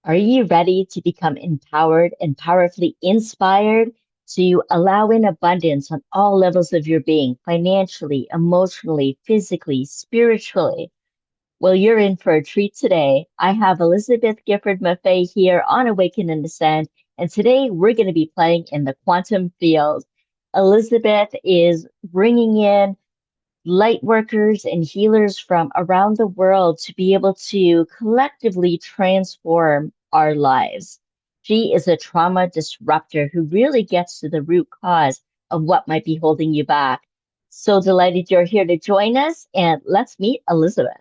Are you ready to become empowered and powerfully inspired to allow in abundance on all levels of your being, financially, emotionally, physically, spiritually? Well, you're in for a treat today. I have Elizabeth Gifford Maffei here on Awaken and Ascend, and today we're going to be playing in the quantum field. Elizabeth is bringing in light workers and healers from around the world to be able to collectively transform our lives. She is a trauma disruptor who really gets to the root cause of what might be holding you back. So delighted you're here to join us, and let's meet Elizabeth.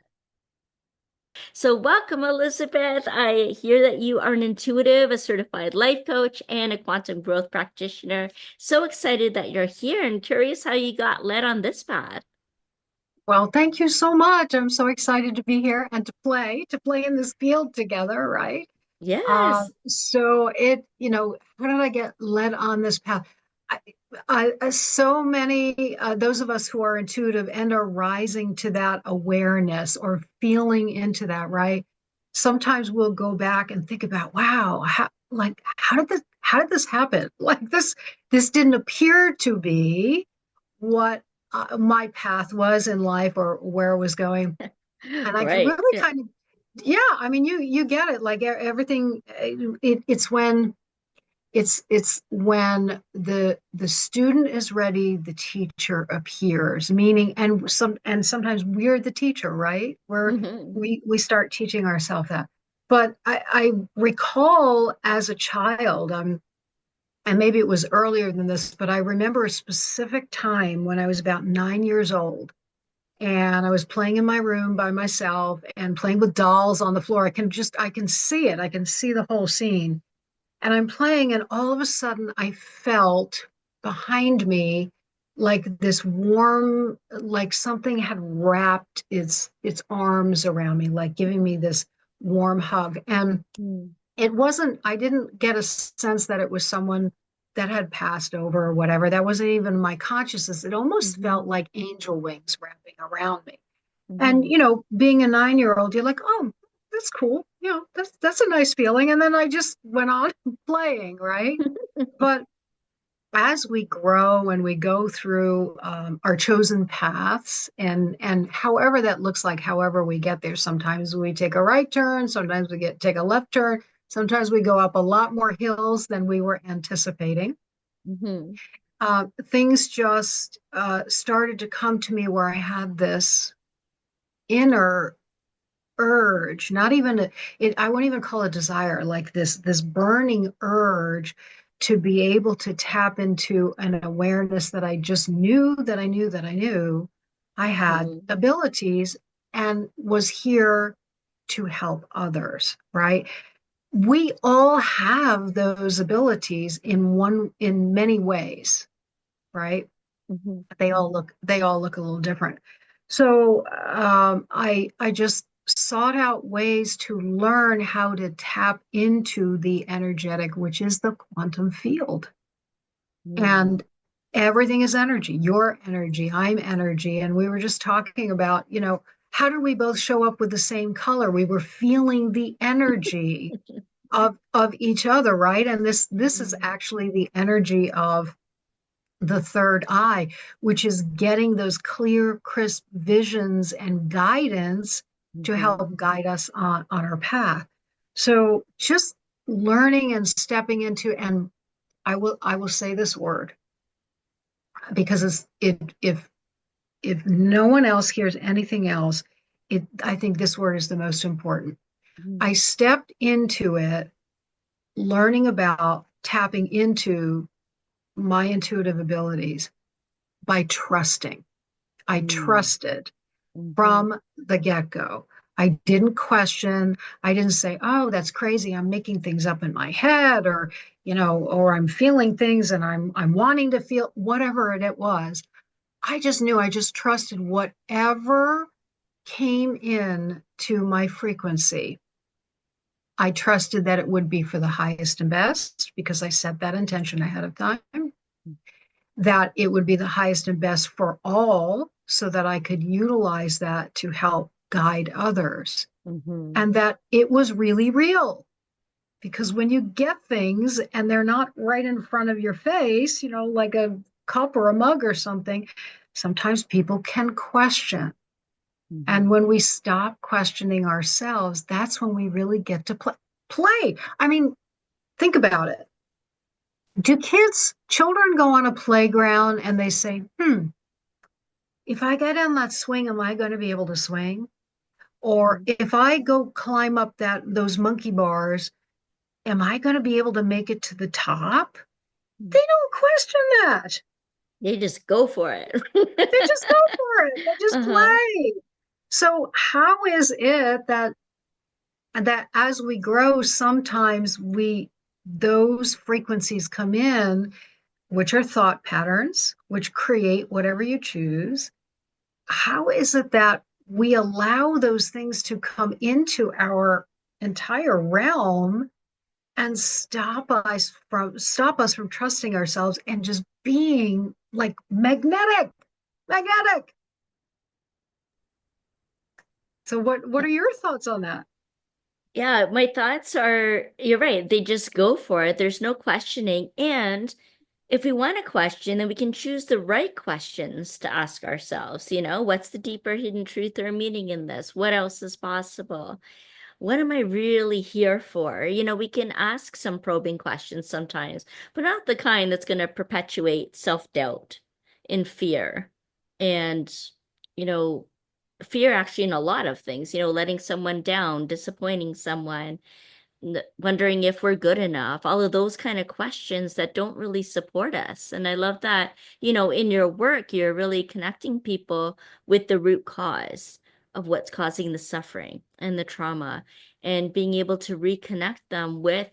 So, welcome, Elizabeth. I hear that you are an intuitive, a certified life coach, and a quantum growth practitioner. So excited that you're here and curious how you got led on this path. Well, thank you so much. I'm so excited to be here and to play in this field together, right? Yes. How did I get led on this path? So many, those of us who are intuitive and are rising to that awareness or feeling into that, right? Sometimes we'll go back and think about, wow, how did this happen? This didn't appear to be what my path was in life or where I was going. And I could Right. really Yeah. kind of, yeah, I mean, you get it. Like everything, it's when the student is ready, the teacher appears. Meaning, and sometimes we're the teacher, right? Where Mhm. we start teaching ourselves that. But I recall as a child, and maybe it was earlier than this, but I remember a specific time when I was about 9 years old and I was playing in my room by myself and playing with dolls on the floor. I can see it. I can see the whole scene. And I'm playing, and all of a sudden I felt behind me like this warm, like something had wrapped its arms around me, like giving me this warm hug. And Mm. it wasn't, I didn't get a sense that it was someone that had passed over or whatever. That wasn't even my consciousness. It almost felt Mhm. like angel wings wrapping around me. And, Mhm. being a 9 year old, you're like, oh, that's cool. That's a nice feeling. And then I just went on playing, right? But as we grow and we go through our chosen paths, and however that looks like, however we get there, sometimes we take a right turn, sometimes we take a left turn, sometimes we go up a lot more hills than we were anticipating. Mhm. Things just started to come to me where I had this inner urge, not even I won't even call it desire, like this burning urge to be able to tap into an awareness that I just knew that I knew that I knew I had Mhm. abilities and was here to help others, right? We all have those abilities in many ways, right? Mhm. They all look a little different. So I just sought out ways to learn how to tap into the energetic, which is the quantum field. Mhm. And everything is energy. Your energy, I'm energy. And we were just talking about, how did we both show up with the same color? We were feeling the energy of each other, right? And this is Mhm. actually the energy of the third eye, which is getting those clear, crisp visions and guidance to Mhm. help guide us on our path. So just learning and stepping into, and I will say this word because if no one else hears anything else, I think this word is the most important. Mhm. I stepped into it learning about tapping into my intuitive abilities by trusting. I Mhm. trusted Mhm. from the get go. I didn't question. I didn't say, oh, that's crazy. I'm making things up in my head, or I'm feeling things and I'm wanting to feel whatever it was. I just knew, I just trusted whatever came in to my frequency. I trusted that it would be for the highest and best because I set that intention ahead of time, that it would be the highest and best for all so that I could utilize that to help guide others, Mhm. and that it was really real. Because when you get things and they're not right in front of your face, like a cup or a mug or something, sometimes people can question. And when we stop questioning ourselves, that's when we really get to play. I mean, think about it. Do children go on a playground and they say, if I get on that swing, am I going to be able to swing? Or if I go climb up those monkey bars, am I going to be able to make it to the top? They don't question that. They just go for it. They just go for it. They just play. So how is it that as we grow, sometimes those frequencies come in, which are thought patterns, which create whatever you choose. How is it that we allow those things to come into our entire realm and stop us from trusting ourselves and just being like magnetic? So what are your thoughts on that? Yeah, my thoughts are, you're right. They just go for it. There's no questioning. And if we want to question, then we can choose the right questions to ask ourselves. What's the deeper hidden truth or meaning in this? What else is possible? What am I really here for? We can ask some probing questions sometimes, but not the kind that's going to perpetuate self-doubt and fear. And, fear actually in a lot of things, letting someone down, disappointing someone, wondering if we're good enough, all of those kind of questions that don't really support us. And I love that, in your work, you're really connecting people with the root cause of what's causing the suffering and the trauma, and being able to reconnect them with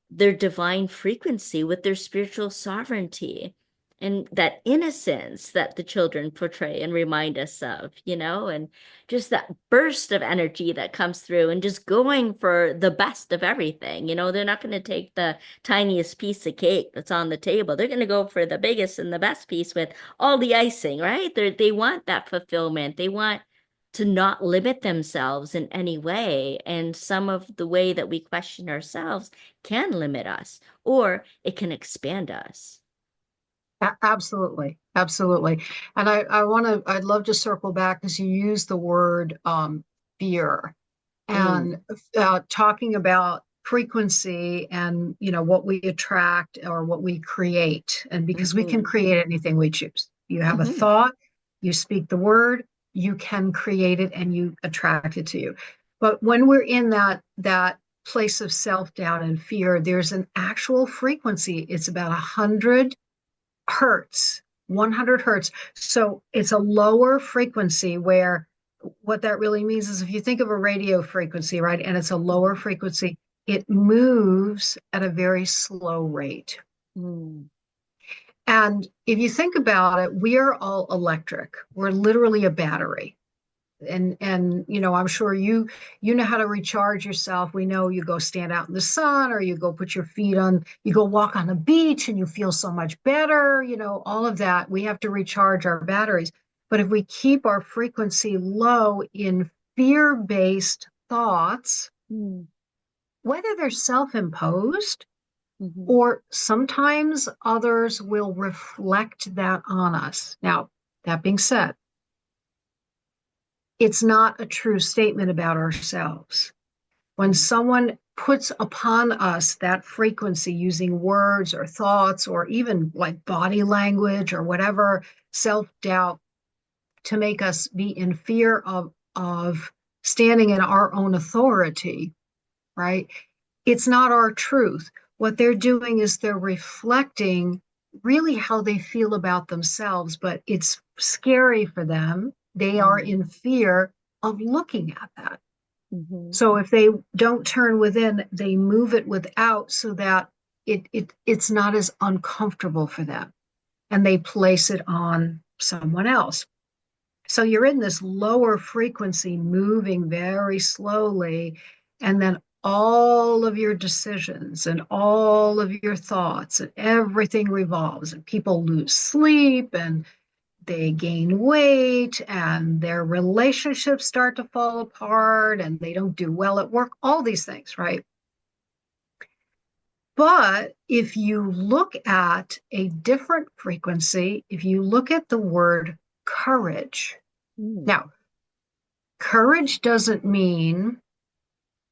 their divine frequency, with their spiritual sovereignty, and that innocence that the children portray and remind us of, and just that burst of energy that comes through and just going for the best of everything. They're not going to take the tiniest piece of cake that's on the table. They're going to go for the biggest and the best piece with all the icing, right? They want that fulfillment. They want to not limit themselves in any way. And some of the way that we question ourselves can limit us, or it can expand us. Absolutely. Absolutely. And I'd love to circle back because you use the word fear and talking about frequency and, what we attract or what we create. And because we can create anything we choose. You have a thought, you speak the word, you can create it and you attract it to you. But when we're in that place of self-doubt and fear, there's an actual frequency. It's about 100 hertz, 100 hertz. So it's a lower frequency where what that really means is if you think of a radio frequency, right, and it's a lower frequency, it moves at a very slow rate. And if you think about it, we are all electric. We're literally a battery. And I'm sure you know how to recharge yourself. We know you go stand out in the sun, or you go put your feet on, you go walk on the beach and you feel so much better, all of that. We have to recharge our batteries. But if we keep our frequency low in fear-based thoughts, whether they're self-imposed or sometimes others will reflect that on us. Now, that being said, it's not a true statement about ourselves. When someone puts upon us that frequency using words or thoughts or even like body language or whatever, self-doubt, to make us be in fear of standing in our own authority, right? It's not our truth. What they're doing is they're reflecting really how they feel about themselves, but it's scary for them. They are in fear of looking at that. So if they don't turn within, they move it without so that it's not as uncomfortable for them. And they place it on someone else. So you're in this lower frequency, moving very slowly, and then all of your decisions and all of your thoughts and everything revolves, and people lose sleep and they gain weight and their relationships start to fall apart and they don't do well at work, all these things, right? But if you look at a different frequency, if you look at the word courage, now, courage doesn't mean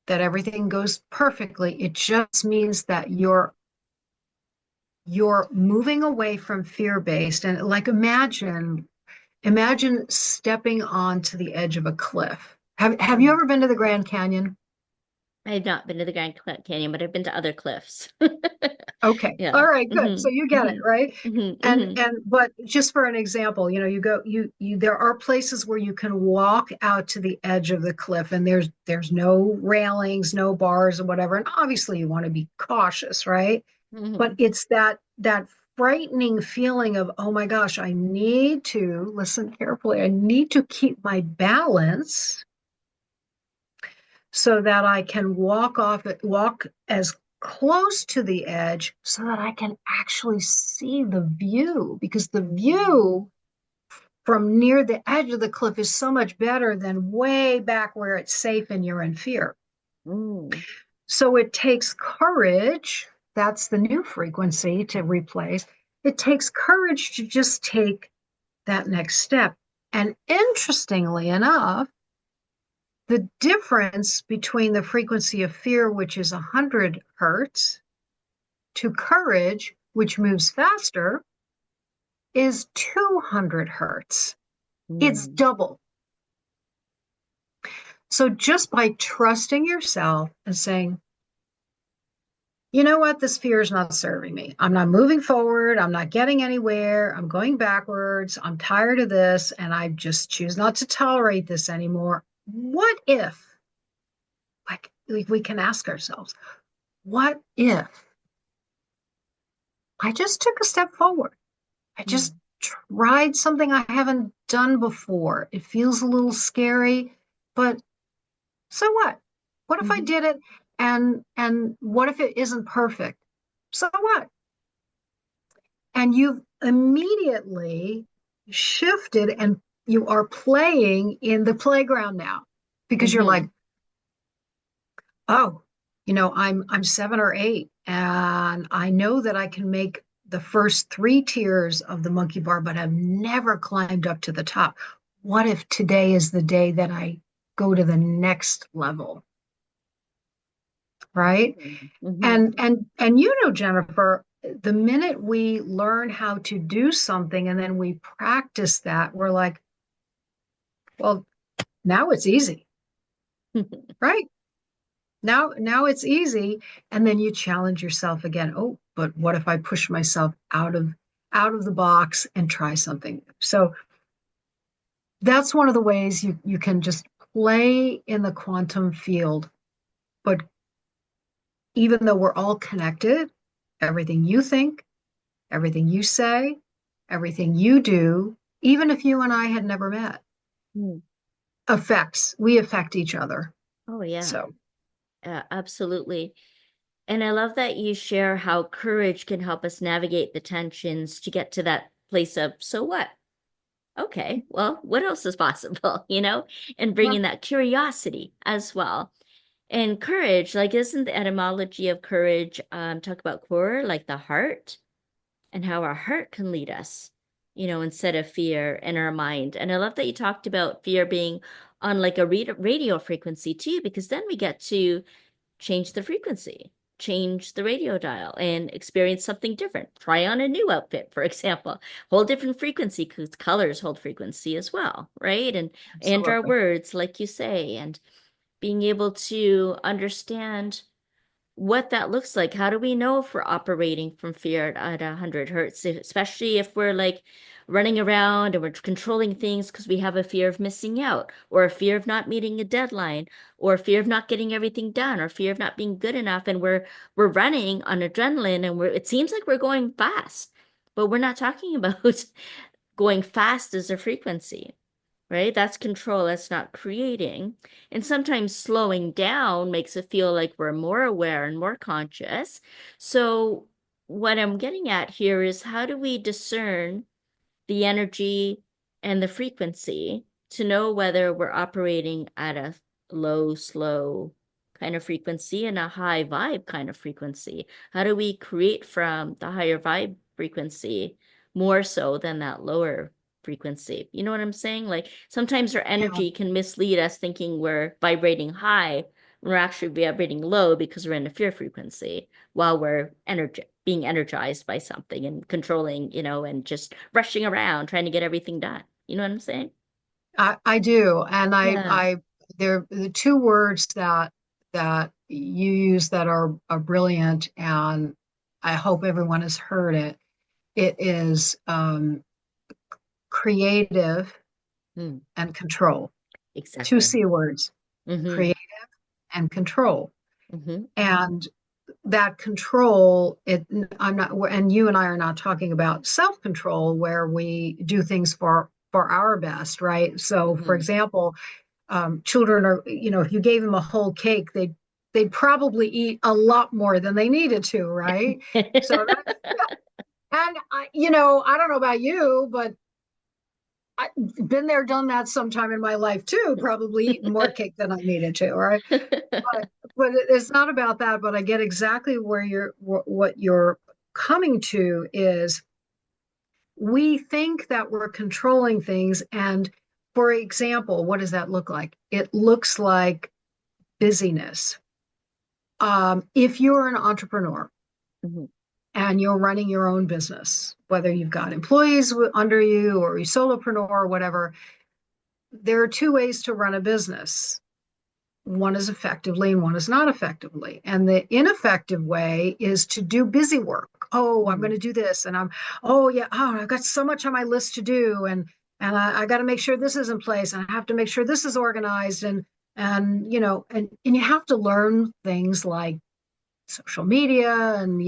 that everything goes perfectly. It just means that you're moving away from fear-based. And like imagine stepping onto the edge of a cliff. Have you ever been to the Grand Canyon? I have not been to the Grand Canyon, but I've been to other cliffs. Okay. Yeah. All right, good. So Hmm. you get it, Hmm. right? Hmm. And Hmm. but just for an example, you go you there are places where you can walk out to the edge of the cliff and there's no railings, no bars or whatever. And obviously you want to be cautious, right? But Hmm. it's that frightening feeling of, oh my gosh, I need to listen carefully. I need to keep my balance so that I can walk as close to the edge so that I can actually see the view, because the view from near the edge of the cliff is so much better than way back where it's safe and you're in fear. Mm. So it takes courage. That's the new frequency to replace. It takes courage to just take that next step. And interestingly enough, the difference between the frequency of fear, which is 100 hertz, to courage, which moves faster, is 200 hertz. It's Mm. double. So just by trusting yourself and saying, you know what, this fear is not serving me. I'm not moving forward. I'm not getting anywhere. I'm going backwards. I'm tired of this, and I just choose not to tolerate this anymore. What if, like we can ask ourselves, what if I just took a step forward? I just Mm. tried something I haven't done before. It feels a little scary, but so what? What if I Mhm. did it and what if it isn't perfect? So what? And you've immediately shifted and you are playing in the playground now because you're like, Mhm. oh, I'm 7 or 8, and I know that I can make the first 3 tiers of the monkey bar, but I've never climbed up to the top. What if today is the day that I go to the next level, right? Mhm. Mhm. And Jennifer, the minute we learn how to do something and then we practice that, we're like, well, now it's easy, right? Now it's easy, and then you challenge yourself again. Oh, but what if I push myself out of the box and try something? So that's one of the ways you can just play in the quantum field. But even though we're all connected, everything you think, everything you say, everything you do, even if you and I had never met, Mm. we affect each other. Oh, yeah. So Absolutely. And I love that you share how courage can help us navigate the tensions to get to that place of, so what? Okay, well, what else is possible, And yeah, bringing that curiosity as well. And courage, like, isn't the etymology of courage talk about core, like the heart, and how our heart can lead us, instead of fear in our mind. And I love that you talked about fear being on like a radio frequency too, because then we get to change the frequency, change the radio dial, and experience something different. Try on a new outfit, for example. Whole different frequency because colors hold frequency as well, right? And our absolutely. words, like you say, and being able to understand what that looks like. How do we know if we're operating from fear at 100 hertz, especially if we're like running around and we're controlling things because we have a fear of missing out, or a fear of not meeting a deadline, or a fear of not getting everything done, or fear of not being good enough, and we're running on adrenaline, and it seems like we're going fast, but we're not talking about going fast as a frequency, right? That's control, that's not creating. And sometimes slowing down makes it feel like we're more aware and more conscious. So, what I'm getting at here is how do we discern the energy and the frequency to know whether we're operating at a low, slow, kind of frequency and a high vibe kind of frequency? How do we create from the higher vibe frequency more so than that lower frequency? You know what I'm saying? Like sometimes our Yeah. energy can mislead us thinking we're vibrating high when we're actually vibrating low because we're in a fear frequency while we're being energized by something and controlling, and just rushing around trying to get everything done. You know what I'm saying? I do. And Yeah. there the two words that you use that are brilliant, and I hope everyone has heard it. It is creative Mm, and control. Two exactly. C words, Mm-hmm. create and control. Mm-hmm. And that control, I'm not, and you and I are not talking about self-control where we do things for our best, right? So, for Mm-hmm. example, children are, if you gave them a whole cake, they'd probably eat a lot more than they needed to, right? So that's, and I don't know about you, but I've been there, done that sometime in my life too, probably eaten more cake than I needed to, right? But it's not about that, but I get exactly what you're coming to is we think that we're controlling things. And for example, what does that look like? It looks like busyness. If you're an entrepreneur Mhm. and you're running your own business, whether you've got employees under you or you're solopreneur or whatever, there are two ways to run a business. One is effectively and one is not effectively. And the ineffective way is to do busy work. Oh, I'm going Mhm. to do this. And oh, yeah, I've got so much on my list to do. And I got to make sure this is in place. And I have to make sure this is organized. And you have to learn things like social media and,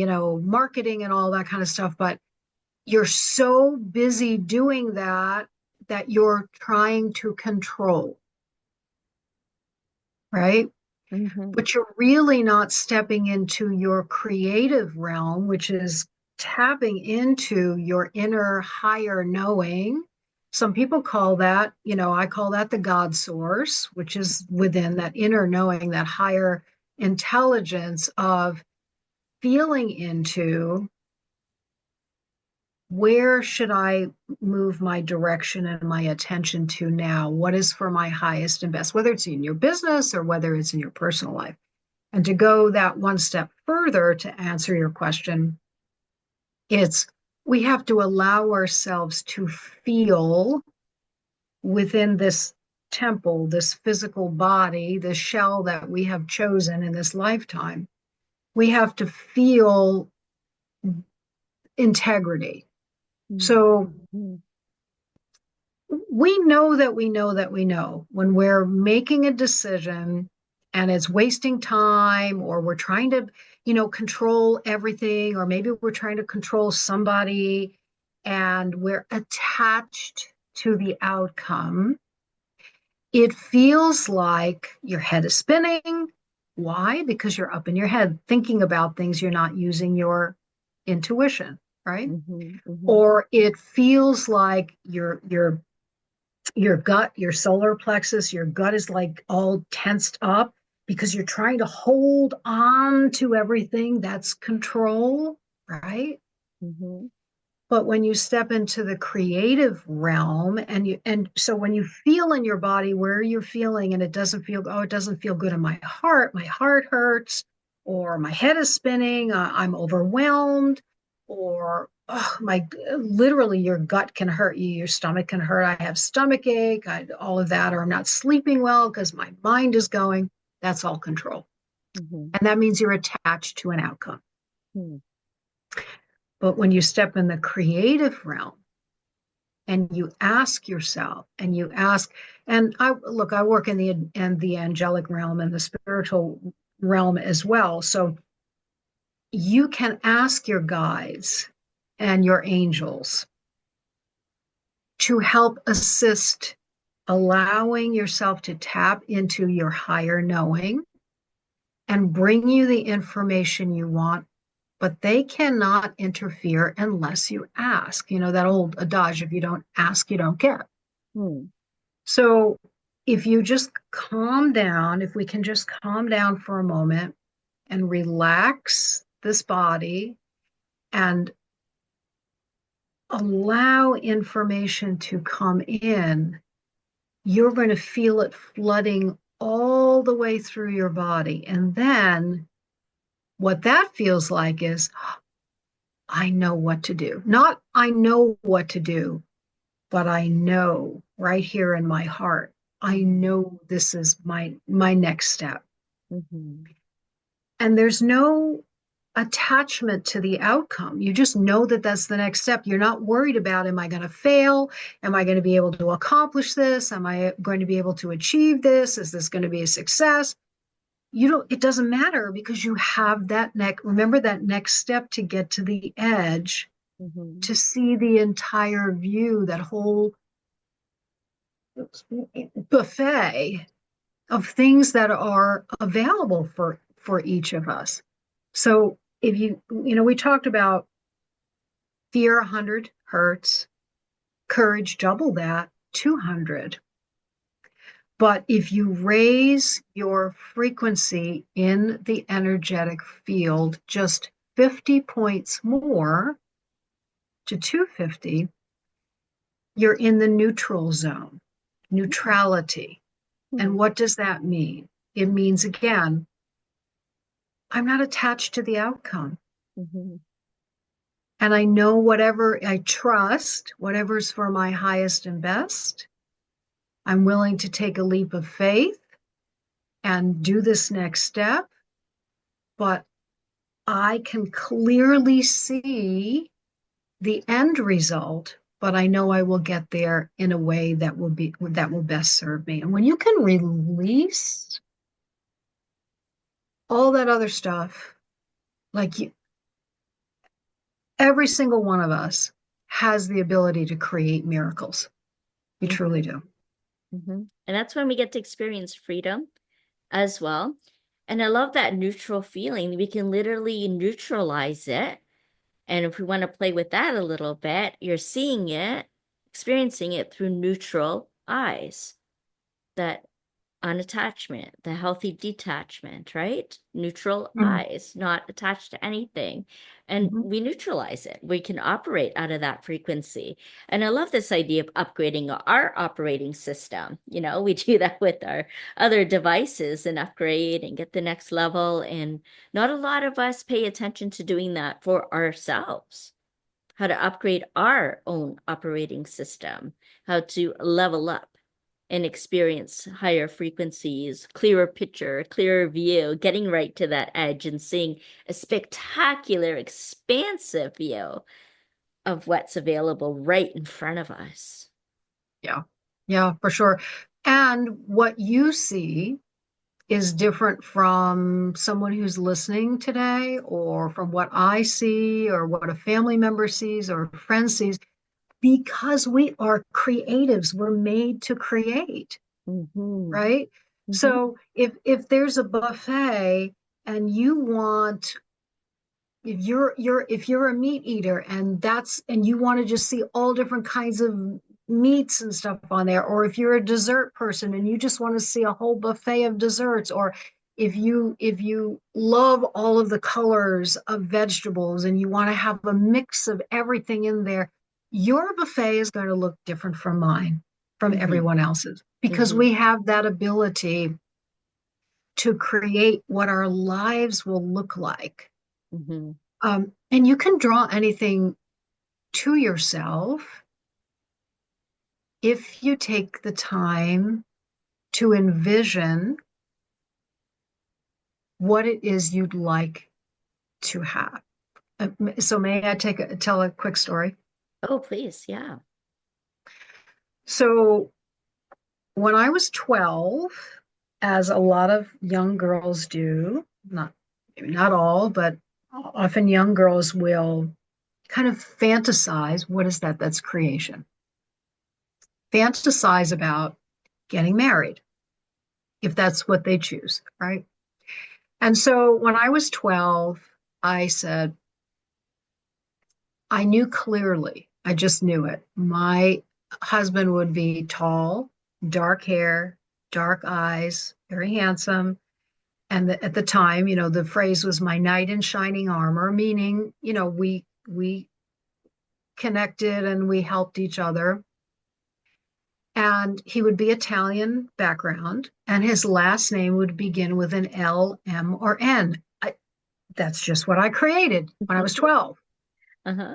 marketing and all that kind of stuff. But you're so busy doing that you're trying to control, right? Mhm. But you're really not stepping into your creative realm, which is tapping into your inner higher knowing. Some people call that, I call that the God source, which is within that inner knowing, that higher intelligence of feeling into where should I move my direction and my attention to now? What is for my highest and best, whether it's in your business or whether it's in your personal life? And to go that one step further to answer your question, it's we have to allow ourselves to feel within this temple, this physical body, this shell that we have chosen in this lifetime. We have to feel integrity. So Mhm. we know that we know that we know when we're making a decision and it's wasting time, or we're trying to, control everything, or maybe we're trying to control somebody and we're attached to the outcome. It feels like your head is spinning. Why? Because you're up in your head thinking about things, you're not using your intuition, right? Mhm. Mhm. Or it feels like your gut, your solar plexus, your gut is like all tensed up because you're trying to hold on to everything. That's control, right? Mhm. But when you step into the creative realm and so when you feel in your body where you're feeling and it doesn't feel, oh, it doesn't feel good in my heart hurts, or my head is spinning, I'm overwhelmed, or oh, my literally your gut can hurt you, your stomach can hurt. I have stomach ache, all of that, or I'm not sleeping well because my mind is going. That's all control. Mhm. And that means you're attached to an outcome. Mhm. But when you step in the creative realm, and you ask yourself and you ask, and I work in the angelic realm and the spiritual realm as well, so you can ask your guides and your angels to help assist, allowing yourself to tap into your higher knowing and bring you the information you want, but they cannot interfere unless you ask. That old adage, if you don't ask, you don't get. Mhm. So if you just calm down, if we can just calm down for a moment and relax this body and allow information to come in, you're going to feel it flooding all the way through your body. And then what that feels like is, I know what to do. Not I know what to do, but I know right here in my heart, I know this is my next step. Mm-hmm. And there's no attachment to the outcome. You just know that that's the next step. You're not worried about, am I going to fail? Am I going to be able to accomplish this? Am I going to be able to achieve this? Is this going to be a success? It doesn't matter because you have remember that next step to get to the edge, Mm-hmm. to see the entire view, that whole buffet of things that are available for each of us. So if we talked about fear 100 hertz, courage double that, 200. But if you raise your frequency in the energetic field just 50 points more to 250, you're in the neutral zone, neutrality. And what does that mean? It means, again, I'm not attached to the outcome. Mm-hmm. And I trust whatever's for my highest and best. I'm willing to take a leap of faith and do this next step. But I can clearly see the end result, but I know I will get there in a way that will best serve me. And when you can release all that other stuff, every single one of us has the ability to create miracles. We truly do. Mm-hmm. And that's when we get to experience freedom as well. And I love that neutral feeling. We can literally neutralize it. And if we want to play with that a little bit, you're seeing it, experiencing it through neutral eyes. That unattachment, the healthy detachment, right? Neutral eyes, not attached to anything. And we neutralize it. We can operate out of that frequency. And I love this idea of upgrading our operating system. We do that with our other devices and upgrade and get the next level. And not a lot of us pay attention to doing that for ourselves. How to upgrade our own operating system, how to level up and experience higher frequencies, clearer picture, clearer view, getting right to that edge and seeing a spectacular, expansive view of what's available right in front of us. Yeah, for sure. And what you see is different from someone who's listening today, or from what I see, or what a family member sees, or a friend sees, because we are creatives. We're made to create, right? So if there's a buffet and if you're a meat eater and you want to just see all different kinds of meats and stuff on there, or if you're a dessert person and you just want to see a whole buffet of desserts, or if you love all of the colors of vegetables and you want to have a mix of everything in there, your buffet is going to look different from mine, from everyone else's, because we have that ability to create what our lives will look like. And you can draw anything to yourself if you take the time to envision what it is you'd like to have. So may I tell a quick story? Oh, please. Yeah. So when I was 12, as a lot of young girls do, maybe not all, but often young girls will kind of fantasize. What is that? That's creation. Fantasize about getting married, if that's what they choose, right? And so when I was 12, I said, I knew clearly, I just knew it. My husband would be tall, dark hair, dark eyes, very handsome. And at the time, the phrase was my knight in shining armor, meaning, we connected and we helped each other. And he would be Italian background, and his last name would begin with an L, M, or N. That's just what I created when I was 12. Uh-huh.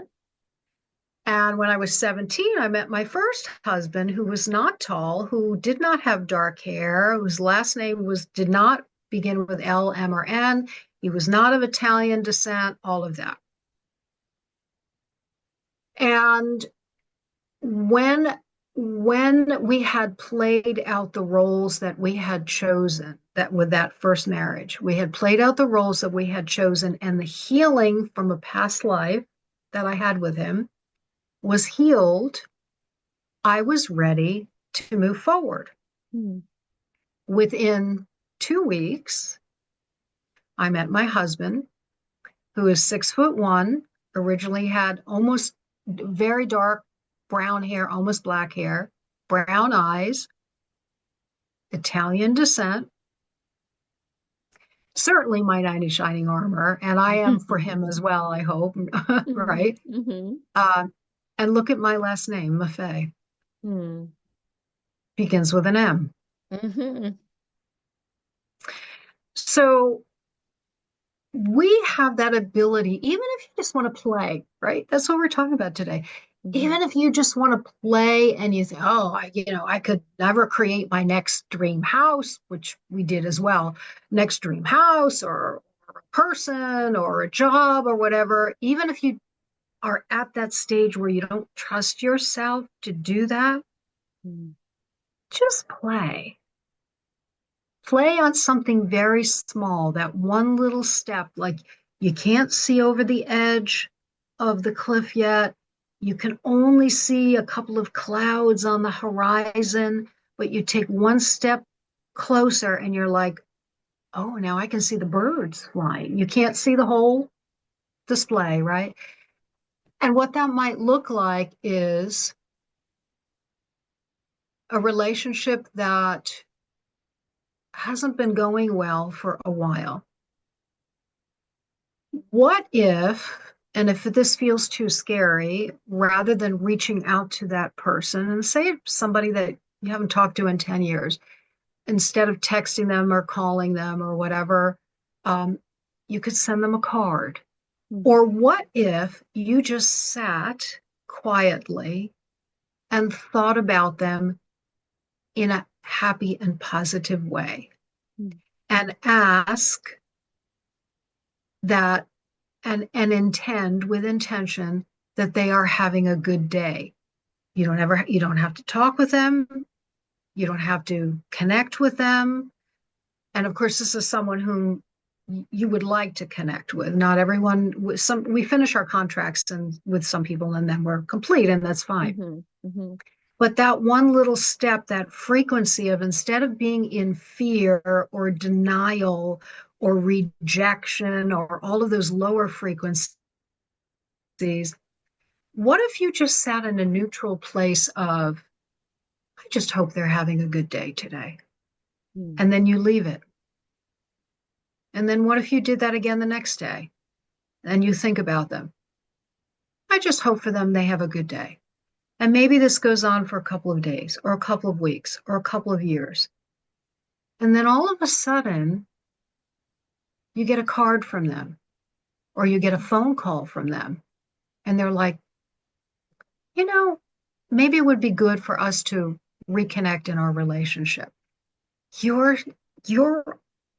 And when I was 17, I met my first husband, who was not tall, who did not have dark hair, whose last name did not begin with L, M, or N. He was not of Italian descent, all of that. And when we had played out the roles that we had chosen, that with that first marriage, we had played out the roles that we had chosen, and the healing from a past life that I had with him was healed, I was ready to move forward. Within 2 weeks, I met my husband, who is 6'1", originally had almost very dark brown hair, almost black hair, brown eyes, Italian descent, certainly my knight in shining armor, and I am for him as well, I hope, right? And look at my last name, Maffei. Begins with an M. So we have that ability, even if you just want to play, right? That's what we're talking about today. Even if you just want to play and you think, oh, I could never create my next dream house, which we did as well, next dream house or a person or a job or whatever. Even if you are at that stage where you don't trust yourself to do that, just play. Play on something very small, that one little step, like you can't see over the edge of the cliff yet. You can only see a couple of clouds on the horizon, but you take one step closer and you're like, oh, now I can see the birds flying. You can't see the whole display, right? And what that might look like is a relationship that hasn't been going well for a while. What if, and if this feels too scary, rather than reaching out to that person, and say somebody that you haven't talked to in 10 years, instead of texting them or calling them or whatever, you could send them a card. Or what if you just sat quietly and thought about them in a happy and positive way, and ask that and intend with intention that they are having a good day. You don't have to talk with them. You don't have to connect with them. And of course, this is someone whom you would like to connect with. Not everyone, we finish our contracts with some people and then we're complete, and that's fine. But that one little step, that frequency of, instead of being in fear or denial or rejection or all of those lower frequencies, what if you just sat in a neutral place of, I just hope they're having a good day today. And then you leave it. And then what if you did that again the next day and you think about them? I just hope for them they have a good day. And maybe this goes on for a couple of days or a couple of weeks or a couple of years. And then all of a sudden, you get a card from them or you get a phone call from them. And they're like, maybe it would be good for us to reconnect in our relationship. You're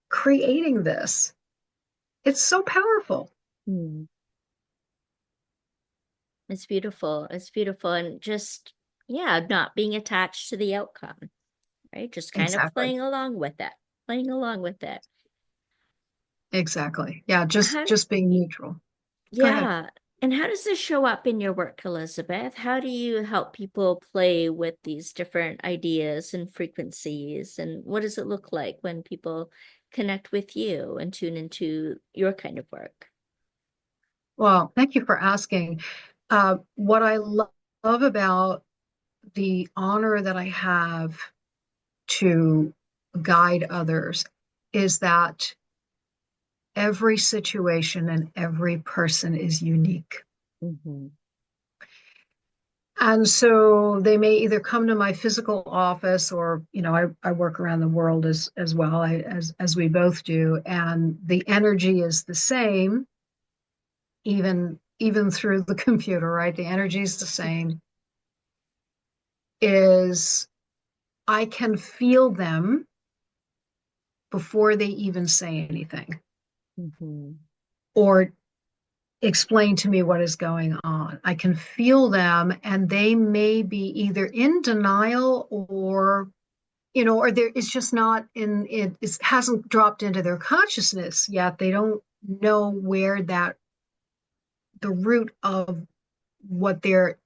creating this. It's so powerful. It's beautiful. It's beautiful. And just, not being attached to the outcome, right? Just kind of playing along with it. Exactly. Yeah. Just being neutral. Yeah. And how does this show up in your work, Elizabeth? How do you help people play with these different ideas and frequencies? And what does it look like when people connect with you and tune into your kind of work? Well, thank you for asking. What I love about the honor that I have to guide others is that every situation and every person is unique. Mm-hmm. And so they may either come to my physical office or, I work around the world as well, as we both do. And the energy is the same, even through the computer, right? The energy is the same. Is I can feel them before they even say anything Mm-hmm. or explain to me what is going on. I can feel them, and they may be either in denial or or there it's just not in it, it hasn't dropped into their consciousness yet. They don't know where the root of what their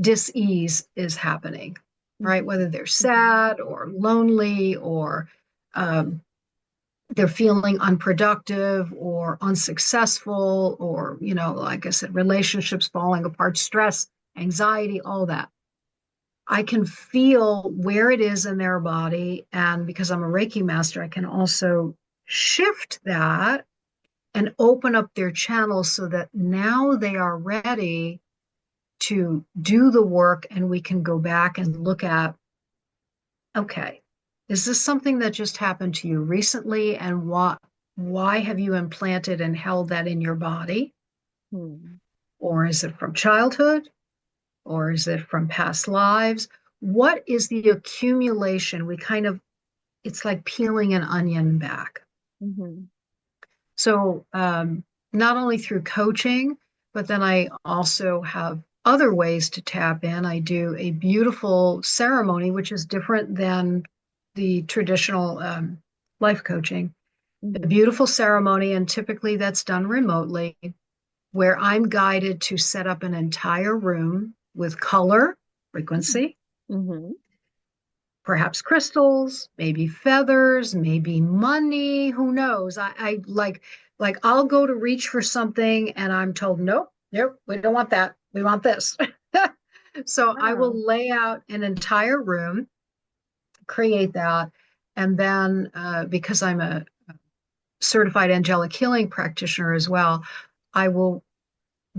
dis-ease is happening, right? Whether they're sad or lonely or um, they're feeling unproductive or unsuccessful or, like I said, relationships falling apart, stress, anxiety, all that. I can feel where it is in their body. And because I'm a Reiki master, I can also shift that and open up their channels so that now they are ready to do the work, and we can go back and look at, okay, is this something that just happened to you recently, and why have you implanted and held that in your body? Mm-hmm. Or is it from childhood? Or is it from past lives? What is the accumulation? It's like peeling an onion back. Mm-hmm. So not only through coaching, but then I also have other ways to tap in. I do a beautiful ceremony, which is different than the traditional life coaching. A beautiful ceremony, and typically that's done remotely, where I'm guided to set up an entire room with color, frequency, Mm-hmm. perhaps crystals, maybe feathers, maybe money, who knows? I like I'll go to reach for something and I'm told, nope, nope, we don't want that. We want this. So I will Wow. lay out an entire room, create that, and then because I'm a certified angelic healing practitioner as well, I will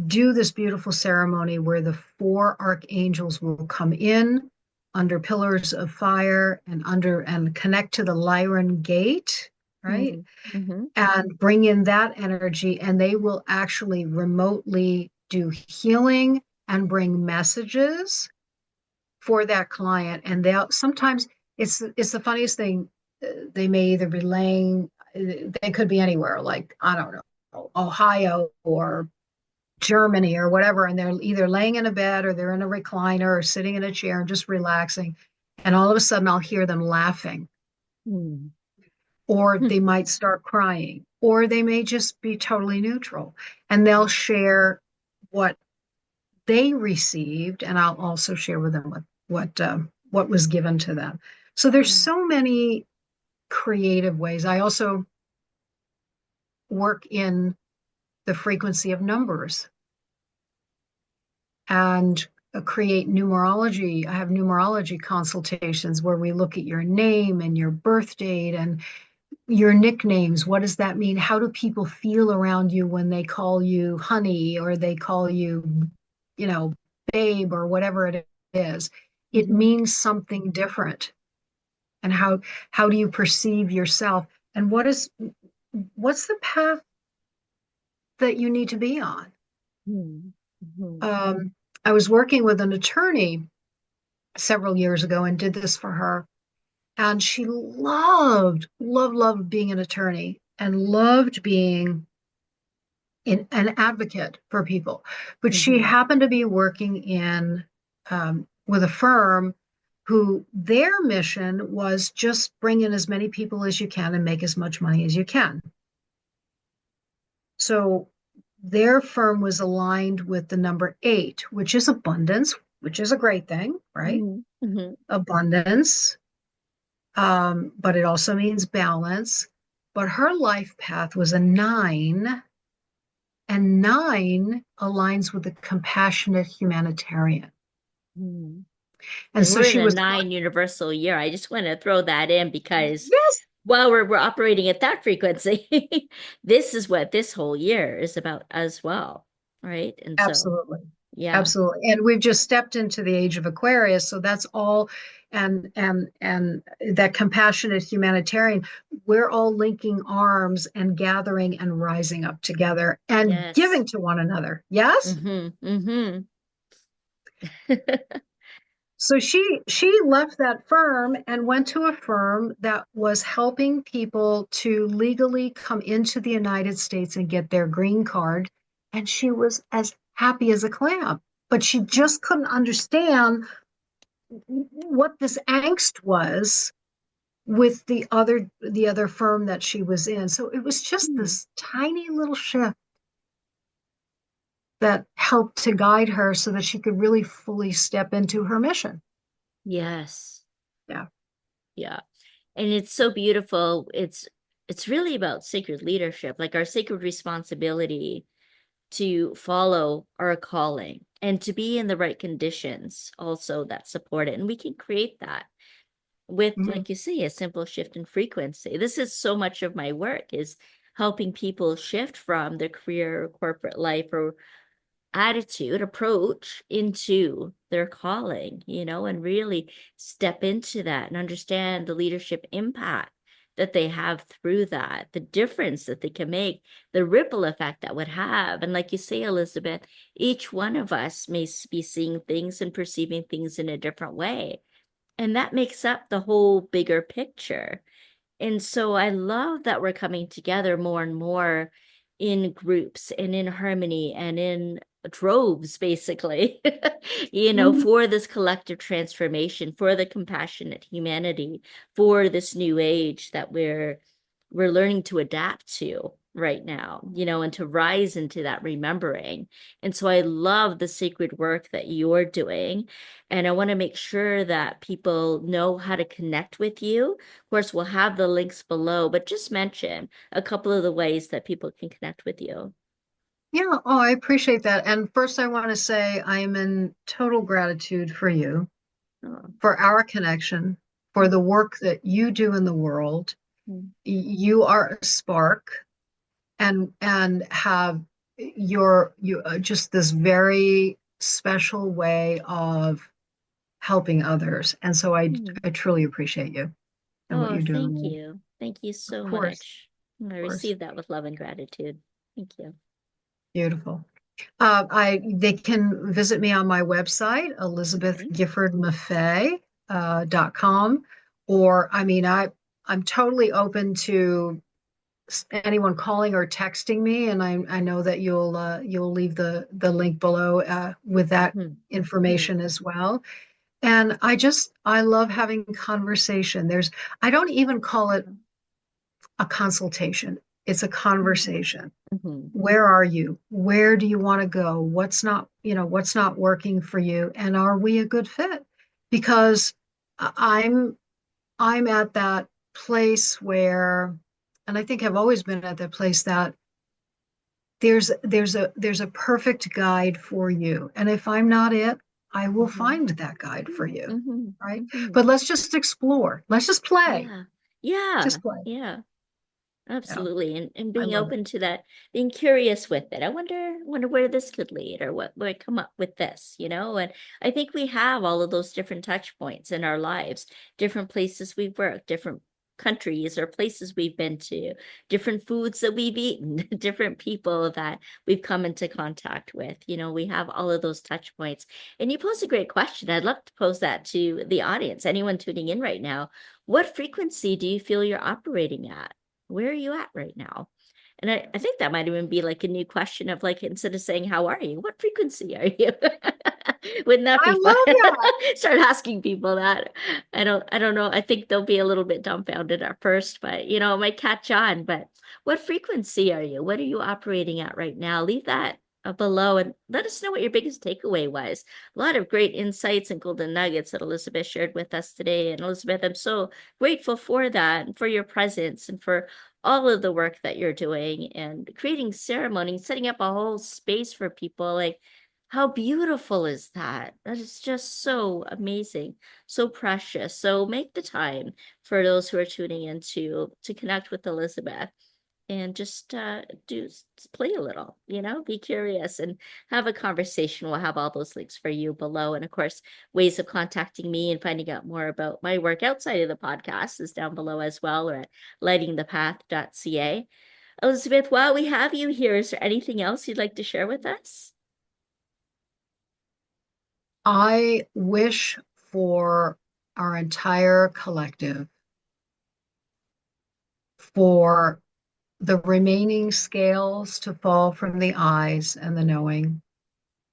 do this beautiful ceremony where the four archangels will come in under pillars of fire and connect to the Lyran gate, right? Mm-hmm. And bring in that energy, and they will actually remotely do healing and bring messages for that client. And they'll sometimes it's the funniest thing. They may either be laying, they could be anywhere, like I don't know, Ohio or Germany or whatever, and they're either laying in a bed or they're in a recliner or sitting in a chair and just relaxing. And all of a sudden, I'll hear them laughing, Mm-hmm. or they might start crying, or they may just be totally neutral. And they'll share what they received, and I'll also share with them what was given to them. So there's so many creative ways. I also work in the frequency of numbers and create numerology. I have numerology consultations where we look at your name and your birth date and your nicknames. What does that mean? How do people feel around you when they call you honey or they call you, babe or whatever it is? It means something different. And how do you perceive yourself? And what's the path that you need to be on? Mm-hmm. I was working with an attorney several years ago and did this for her. And she loved being an attorney and loved being an advocate for people. But she happened to be working with a firm who their mission was just bring in as many people as you can and make as much money as you can. So their firm was aligned with the number 8, which is abundance, which is a great thing, right? Mm-hmm. Abundance. But it also means balance. But her life path was a 9, and 9 aligns with the compassionate humanitarian. Mm-hmm. And And so we're in she a was, 9 universal year. I just want to throw that in because yes, while we're operating at that frequency, this is what this whole year is about as well. Right. And so, absolutely. yeah. Absolutely. And we've just stepped into the age of Aquarius. So that's all. And that compassionate humanitarian, we're all linking arms and gathering and rising up together and Yes. giving to one another. Yes. Mm-hmm. Mm-hmm. So she left that firm and went to a firm that was helping people to legally come into the United States and get their green card. And she was as happy as a clam, but she just couldn't understand what this angst was with the other firm that she was in. So it was just this tiny little shift that helped to guide her so that she could really fully step into her mission. Yes. Yeah. Yeah. And it's so beautiful. It's really about sacred leadership, like our sacred responsibility to follow our calling and to be in the right conditions also that support it. And we can create that with, Mhm. like you say, a simple shift in frequency. This is so much of my work is helping people shift from their career or corporate life or attitude approach into their calling, and really step into that and understand the leadership impact that they have through that, the difference that they can make, the ripple effect that would have. And like you say, Elizabeth, each one of us may be seeing things and perceiving things in a different way. And that makes up the whole bigger picture. And so I love that we're coming together more and more in groups and in harmony and in droves, basically, Mhm. for this collective transformation, for the compassionate humanity, for this new age that we're learning to adapt to right now, and to rise into that remembering. And so I love the sacred work that you're doing. And I want to make sure that people know how to connect with you. Of course, we'll have the links below, but just mention a couple of the ways that people can connect with you. Yeah, oh, I appreciate that. And first, I want to say I am in total gratitude for you, Oh, for our connection, for the work that you do in the world. mm, You are a spark, and have you just this very special way of helping others. And so I mm. I truly appreciate you and what Oh, you're doing in the thank world. you. Thank you Of so course, much. I of course. receive that with love and gratitude. Thank you. Beautiful. They can visit me on my website, Okay. elizabethgiffordmaffei.com. Or I mean, I'm totally open to anyone calling or texting me, and I know that you'll leave the link below with that Hmm. Hmm. information as well. And I love having conversation. I don't even call it a consultation. It's a conversation. Hmm. Where are you? Where do you want to go? What's not working for you? And are we a good fit? Because I'm I'm at that place where, and I think I've always been at that place that there's a perfect guide for you. And if I'm not it, I will Hmm. find that guide for you. Hmm. Right. Hmm. But let's just explore. Let's just play. Yeah. Yeah. Just play. Yeah. Yeah. Absolutely. And I being love it. open to that, being curious with it. I wonder where this could lead or what would come up with this, And I think we have all of those different touch points in our lives, different places we've worked, different countries or places we've been to, different foods that we've eaten, different people that we've come into contact with. We have all of those touch points. And you pose a great question. I'd love to pose that to the audience, anyone tuning in right now. What frequency do you feel you're operating at? Where are you at right now? And I think that might even be like a new question of like, instead of saying, how are you? What frequency are you? Wouldn't that I be fun? love that. Start asking people that. I don't know. I think they'll be a little bit dumbfounded at first, but it might catch on. But what frequency are you? What are you operating at right now? Leave that below and let us know what your biggest takeaway was. A lot of great insights and golden nuggets that Elizabeth shared with us today. And Elizabeth, I'm so grateful for that and for your presence and for all of the work that you're doing and creating ceremonies, setting up a whole space for people. Like, How beautiful is that? That is just so amazing, so precious. So make the time for those who are tuning in to connect with Elizabeth and just play a little, be curious and have a conversation. We'll have all those links for you below. And of course, ways of contacting me and finding out more about my work outside of the podcast is down below as well, or at lightingthepath.ca. Elizabeth, while we have you here, is there anything else you'd like to share with us? I wish for our entire collective for the remaining scales to fall from the eyes and the knowing,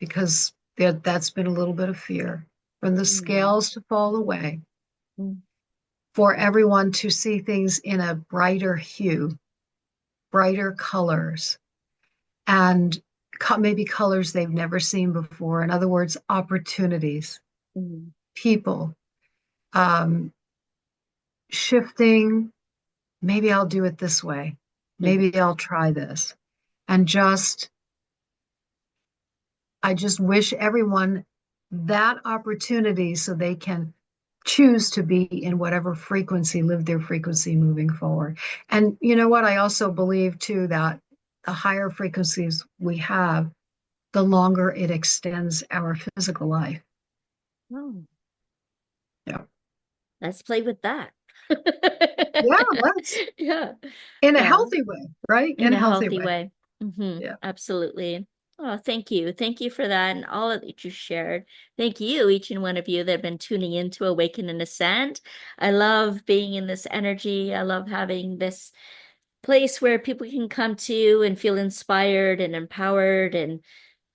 because that's been a little bit of fear. From the scales to fall away, for everyone to see things in a brighter hue, brighter colors, and maybe colors they've never seen before. In other words, opportunities, people, shifting. Maybe I'll do it this way. Maybe I'll try this. And I just wish everyone that opportunity so they can choose to be in whatever frequency, live their frequency moving forward. And you know what? I also believe too that the higher frequencies we have, the longer it extends our physical life. Oh. Yeah. Let's play with that. Yeah, let's. Yeah. In a healthy way, right? In a healthy way. Yeah. Absolutely. Oh, thank you. Thank you for that and all that you shared. Thank you, each and one of you that have been tuning in to Awaken and Ascend. I love being in this energy. I love having this place where people can come to and feel inspired and empowered and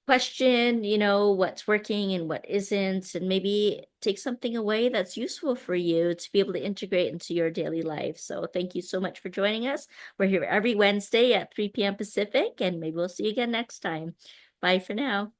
question, what's working and what isn't, and maybe take something away that's useful for you to be able to integrate into your daily life. So thank you so much for joining us. We're here every Wednesday at 3 p.m. Pacific, and maybe we'll see you again next time. Bye for now.